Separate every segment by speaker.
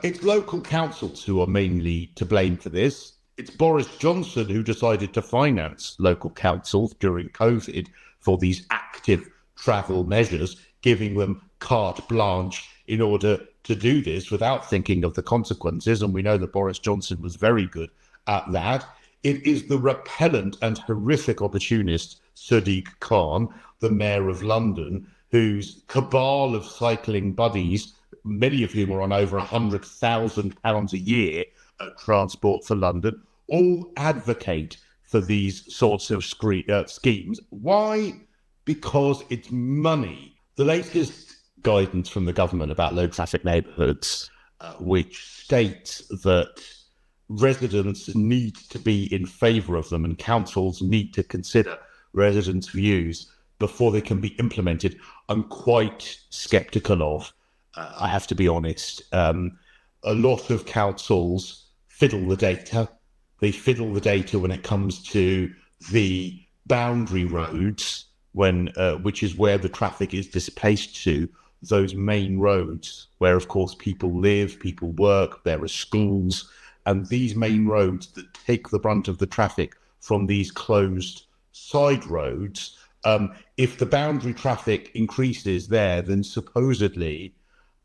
Speaker 1: It's local councils who are mainly to blame for this. It's Boris Johnson who decided to finance local councils during COVID for these active travel measures, giving them carte blanche in order to do this without thinking of the consequences. And we know that Boris Johnson was very good at that. It is the repellent and horrific opportunist Sadiq Khan, the mayor of London, whose cabal of cycling buddies, many of whom are on over £100,000 a year at Transport for London, all advocate for these sorts of schemes. Why? Because it's money. The latest guidance from the government about low traffic neighbourhoods, which states that residents need to be in favour of them and councils need to consider residents' views before they can be implemented, I'm quite sceptical of. I have to be honest. A lot of councils fiddle the data. They fiddle the data when it comes to the boundary roads, which is where the traffic is displaced to, those main roads where, of course, people live, people work, there are schools, and these main roads that take the brunt of the traffic from these closed side roads. If the boundary traffic increases there, then supposedly,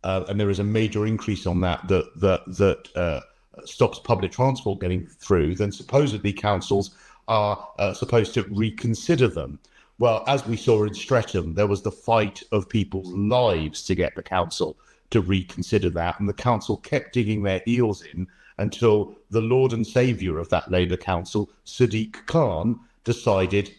Speaker 1: and there is a major increase on that stops public transport getting through, then supposedly councils are supposed to reconsider them. Well, as we saw in Streatham, there was the fight of people's lives to get the council to reconsider that, and the council kept digging their heels in until the Lord and Saviour of that Labour council, Sadiq Khan, decided,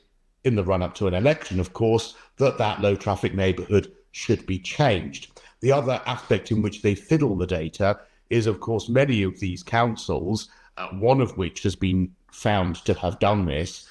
Speaker 1: in the run-up to an election, of course, that low traffic neighbourhood should be changed. The other aspect in which they fiddle the data is, of course, many of these councils, one of which has been found to have done this,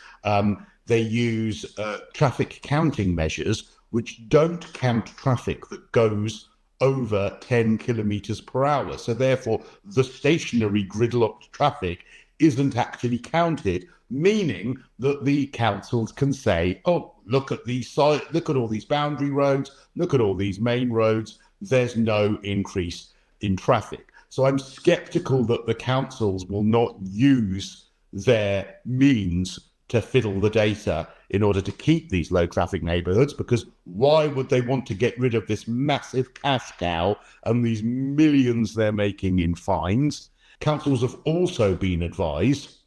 Speaker 1: they use traffic counting measures which don't count traffic that goes over 10 kilometres per hour. So therefore, the stationary gridlocked traffic isn't actually counted, meaning that the councils can say, oh, look at all these boundary roads, look at all these main roads, there's no increase in traffic. So I'm sceptical that the councils will not use their means to fiddle the data in order to keep these low traffic neighbourhoods, because why would they want to get rid of this massive cash cow and these millions they're making in fines? Councils have also been advised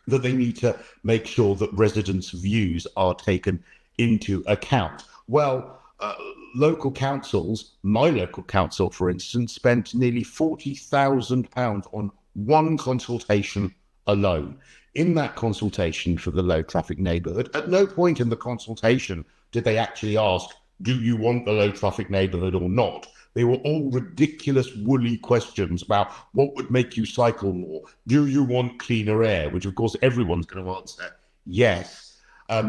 Speaker 1: that they need to make sure that residents' views are taken into account. Well, local councils, my local council, for instance, spent nearly £40,000 on one consultation alone. In that consultation for the low traffic neighbourhood, at no point in the consultation did they actually ask, do you want the low traffic neighbourhood or not? They were all ridiculous, woolly questions about what would make you cycle more. Do you want cleaner air? Which, of course, everyone's going to answer yes.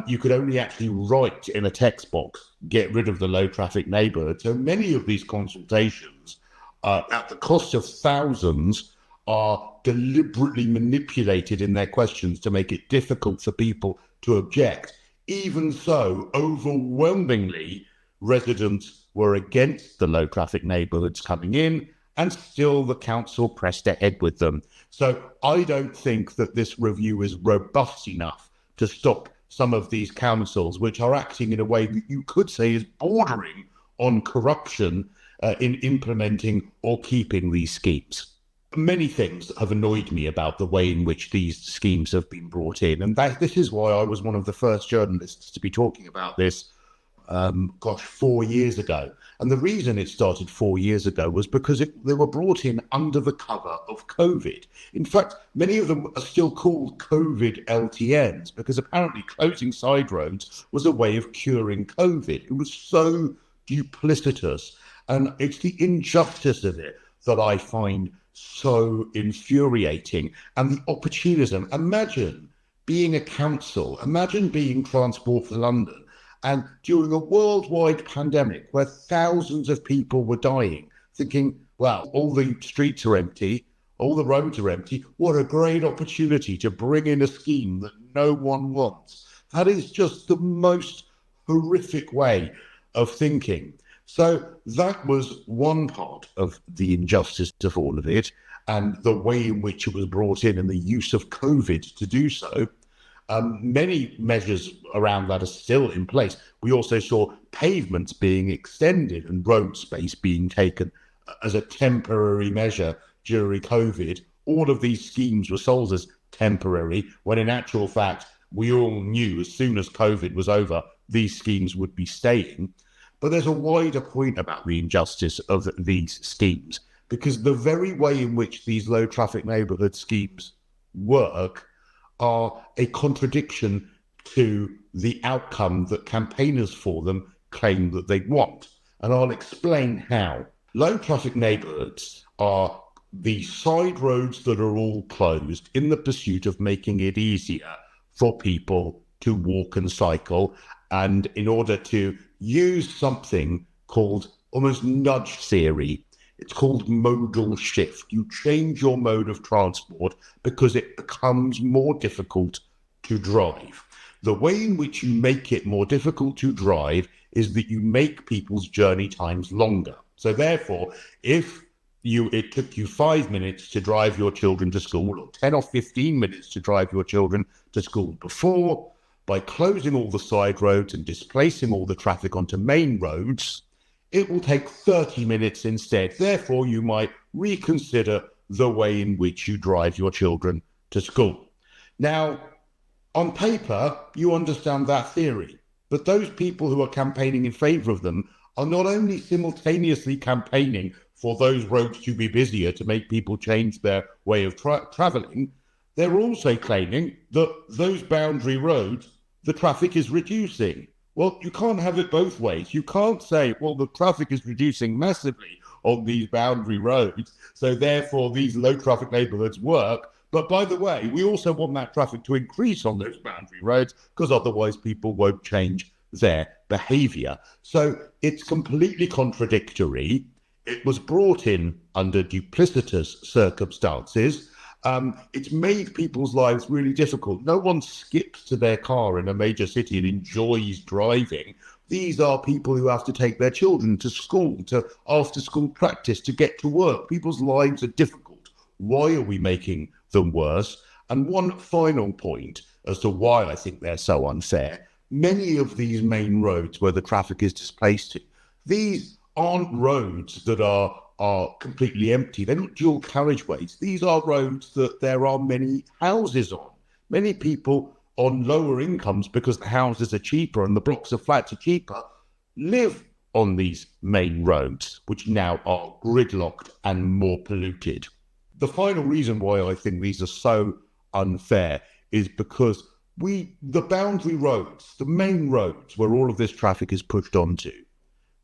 Speaker 1: You could only actually write in a text box, get rid of the low traffic neighbourhood. So many of these consultations, at the cost of thousands, are deliberately manipulated in their questions to make it difficult for people to object. Even so, overwhelmingly, residents were against the low traffic neighbourhoods coming in, and still the council pressed ahead with them. So I don't think that this review is robust enough to stop some of these councils, which are acting in a way that you could say is bordering on corruption in implementing or keeping these schemes. Many things have annoyed me about the way in which these schemes have been brought in. And this is why I was one of the first journalists to be talking about this, 4 years ago. And the reason it started 4 years ago was because they were brought in under the cover of COVID. In fact, many of them are still called COVID LTNs, because apparently closing side roads was a way of curing COVID. It was so duplicitous. And it's the injustice of it that I find so infuriating, and the opportunism. Imagine being a council, imagine being Transport for London, and during a worldwide pandemic where thousands of people were dying, thinking, well, all the streets are empty, all the roads are empty, what a great opportunity to bring in a scheme that no one wants. That is just the most horrific way of thinking. So that was one part of the injustice of all of it, and the way in which it was brought in and the use of COVID to do so. Many measures around that are still in place. We also saw pavements being extended and road space being taken as a temporary measure during COVID. All of these schemes were sold as temporary, when in actual fact, we all knew as soon as COVID was over, these schemes would be staying. But there's a wider point about the injustice of these schemes, because the very way in which these low traffic neighbourhood schemes work are a contradiction to the outcome that campaigners for them claim that they want. And I'll explain how. Low traffic neighbourhoods are the side roads that are all closed in the pursuit of making it easier for people to walk and cycle, and in order to use something called almost nudge theory. It's called modal shift. You change your mode of transport because it becomes more difficult to drive. The way in which you make it more difficult to drive is that you make people's journey times longer. So therefore, if it took you 5 minutes to drive your children to school, or 10 or 15 minutes to drive your children to school before, by closing all the side roads and displacing all the traffic onto main roads, it will take 30 minutes instead. Therefore, you might reconsider the way in which you drive your children to school. Now, on paper, you understand that theory, but those people who are campaigning in favour of them are not only simultaneously campaigning for those roads to be busier to make people change their way of travelling, they're also claiming that those boundary roads, the traffic is reducing. Well, you can't have it both ways. You can't say, well, the traffic is reducing massively on these boundary roads, so therefore these low traffic neighbourhoods work. But by the way, we also want that traffic to increase on those boundary roads, because otherwise people won't change their behaviour. So it's completely contradictory. It was brought in under duplicitous circumstances. It's made people's lives really difficult. No one skips to their car in a major city and enjoys driving. These are people who have to take their children to school, to after-school practice, to get to work. People's lives are difficult. Why are we making them worse? And one final point as to why I think they're so unfair. Many of these main roads where the traffic is displaced to, these aren't roads that are completely empty. They're not dual carriageways. These are roads that there are many houses on. Many people on lower incomes, because the houses are cheaper and the blocks of flats are cheaper, live on these main roads, which now are gridlocked and more polluted. The final reason why I think these are so unfair is because the boundary roads, the main roads where all of this traffic is pushed onto,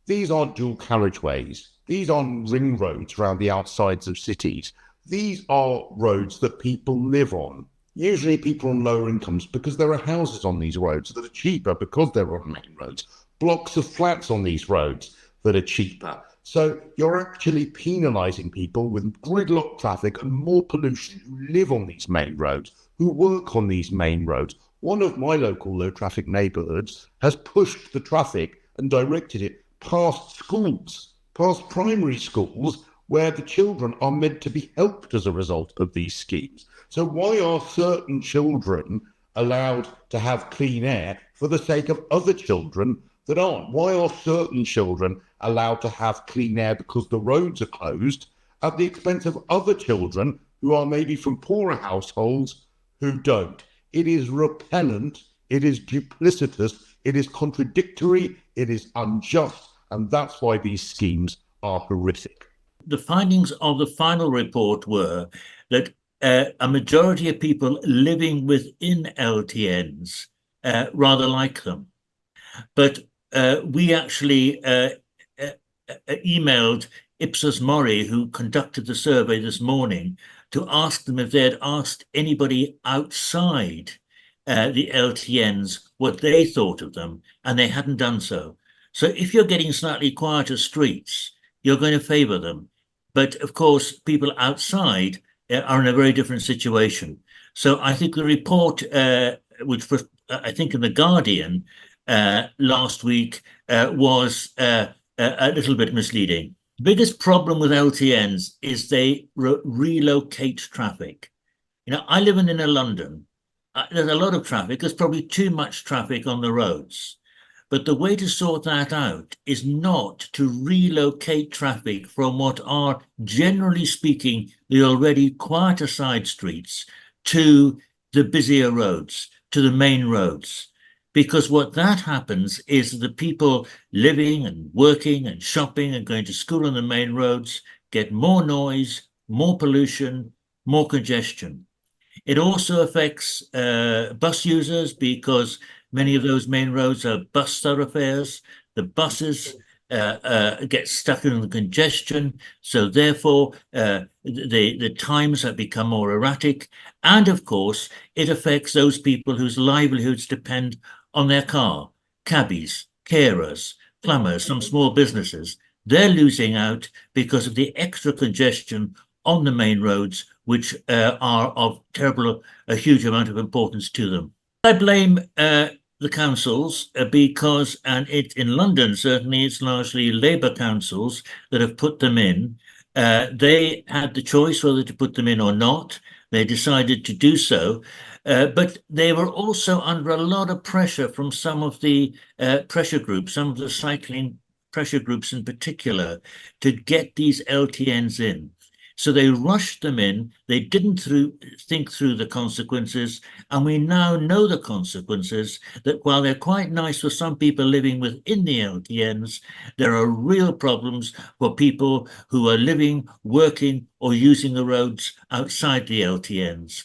Speaker 1: these aren't dual carriageways. These aren't ring roads around the outsides of cities. These are roads that people live on, usually people on lower incomes, because there are houses on these roads that are cheaper because they're on main roads, blocks of flats on these roads that are cheaper. So you're actually penalising people with gridlock traffic and more pollution who live on these main roads, who work on these main roads. One of my local low traffic neighbourhoods has pushed the traffic and directed it past schools, past primary schools, where the children are meant to be helped as a result of these schemes. So why are certain children allowed to have clean air for the sake of other children that aren't? Why are certain children allowed to have clean air because the roads are closed at the expense of other children who are maybe from poorer households who don't? It is repellent, it is duplicitous, it is contradictory, it is unjust, and that's why these schemes are horrific.
Speaker 2: The findings of the final report were that a majority of people living within LTNs rather like them. But we actually emailed Ipsos Mori, who conducted the survey this morning, to ask them if they had asked anybody outside the LTNs what they thought of them, and they hadn't done so. So if you're getting slightly quieter streets, you're going to favour them. But of course, people outside are in a very different situation. So I think the report, which was, I think, in The Guardian last week, was a little bit misleading. The biggest problem with LTNs is they relocate traffic. I live in inner London. There's a lot of traffic. There's probably too much traffic on the roads. But the way to sort that out is not to relocate traffic from what are, generally speaking, the already quieter side streets to the busier roads, to the main roads. Because what that happens is the people living and working and shopping and going to school on the main roads get more noise, more pollution, more congestion. It also affects bus users because many of those main roads are bus thoroughfares. The buses get stuck in the congestion. So therefore, the times have become more erratic. And of course, it affects those people whose livelihoods depend on their car, cabbies, carers, plumbers, some small businesses. They're losing out because of the extra congestion on the main roads, which are of a huge amount of importance to them. I blame the councils because, and in London, certainly it's largely Labour councils that have put them in. They had the choice whether to put them in or not. They decided to do so. But they were also under a lot of pressure from some of the pressure groups, some of the cycling pressure groups in particular, to get these LTNs in. So they rushed them in. They didn't think through the consequences. And we now know the consequences, that while they're quite nice for some people living within the LTNs, there are real problems for people who are living, working, or using the roads outside the LTNs.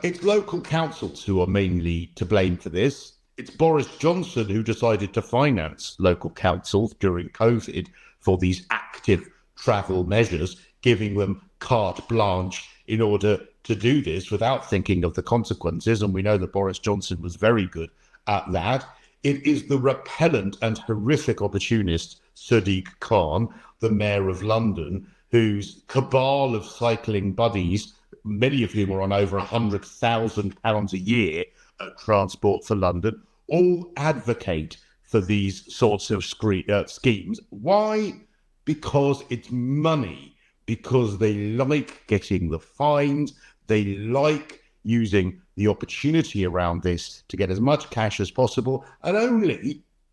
Speaker 1: It's local councils who are mainly to blame for this. It's Boris Johnson who decided to finance local councils during COVID for these active travel measures, giving them carte blanche in order to do this without thinking of the consequences. And we know that Boris Johnson was very good at that. It is the repellent and horrific opportunist Sadiq Khan, the mayor of London, whose cabal of cycling buddies, many of whom are on over £100,000 a year at Transport for London, all advocate for these sorts of schemes. Why? Because it's money. Because they like getting the fines, they like using the opportunity around this to get as much cash as possible, and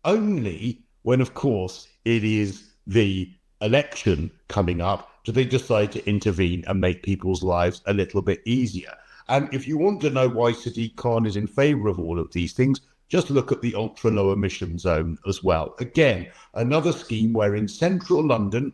Speaker 1: only when, of course, it is the election coming up do they decide to intervene and make people's lives a little bit easier. And if you want to know why Sadiq Khan is in favour of all of these things, just look at the ultra-low emission zone as well. Again, another scheme where in central London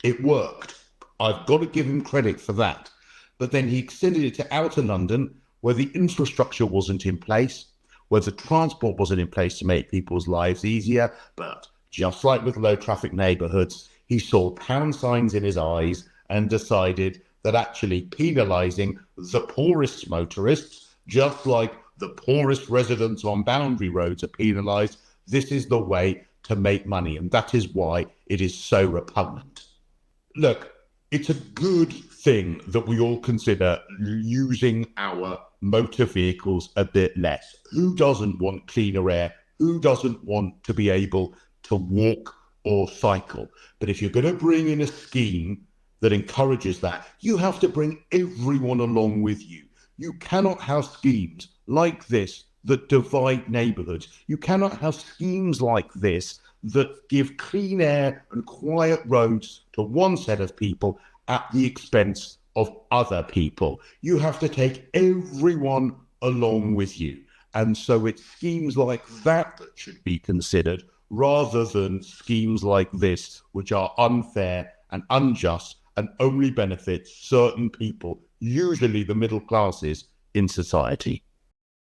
Speaker 1: it worked. I've got to give him credit for that. But then he extended it to outer London, where the infrastructure wasn't in place, where the transport wasn't in place to make people's lives easier. But just like with low traffic neighbourhoods, he saw pound signs in his eyes and decided that actually penalising the poorest motorists, just like the poorest residents on boundary roads are penalised, this is the way to make money. And that is why it is so repugnant. Look, it's a good thing that we all consider using our motor vehicles a bit less. Who doesn't want cleaner air? Who doesn't want to be able to walk or cycle? But if you're going to bring in a scheme that encourages that, you have to bring everyone along with you. You cannot have schemes like this that divide neighbourhoods. You cannot have schemes like this that give clean air and quiet roads to one set of people at the expense of other people. You have to take everyone along with you. And so it's schemes like that that should be considered, rather than schemes like this, which are unfair and unjust and only benefit certain people, usually the middle classes in society.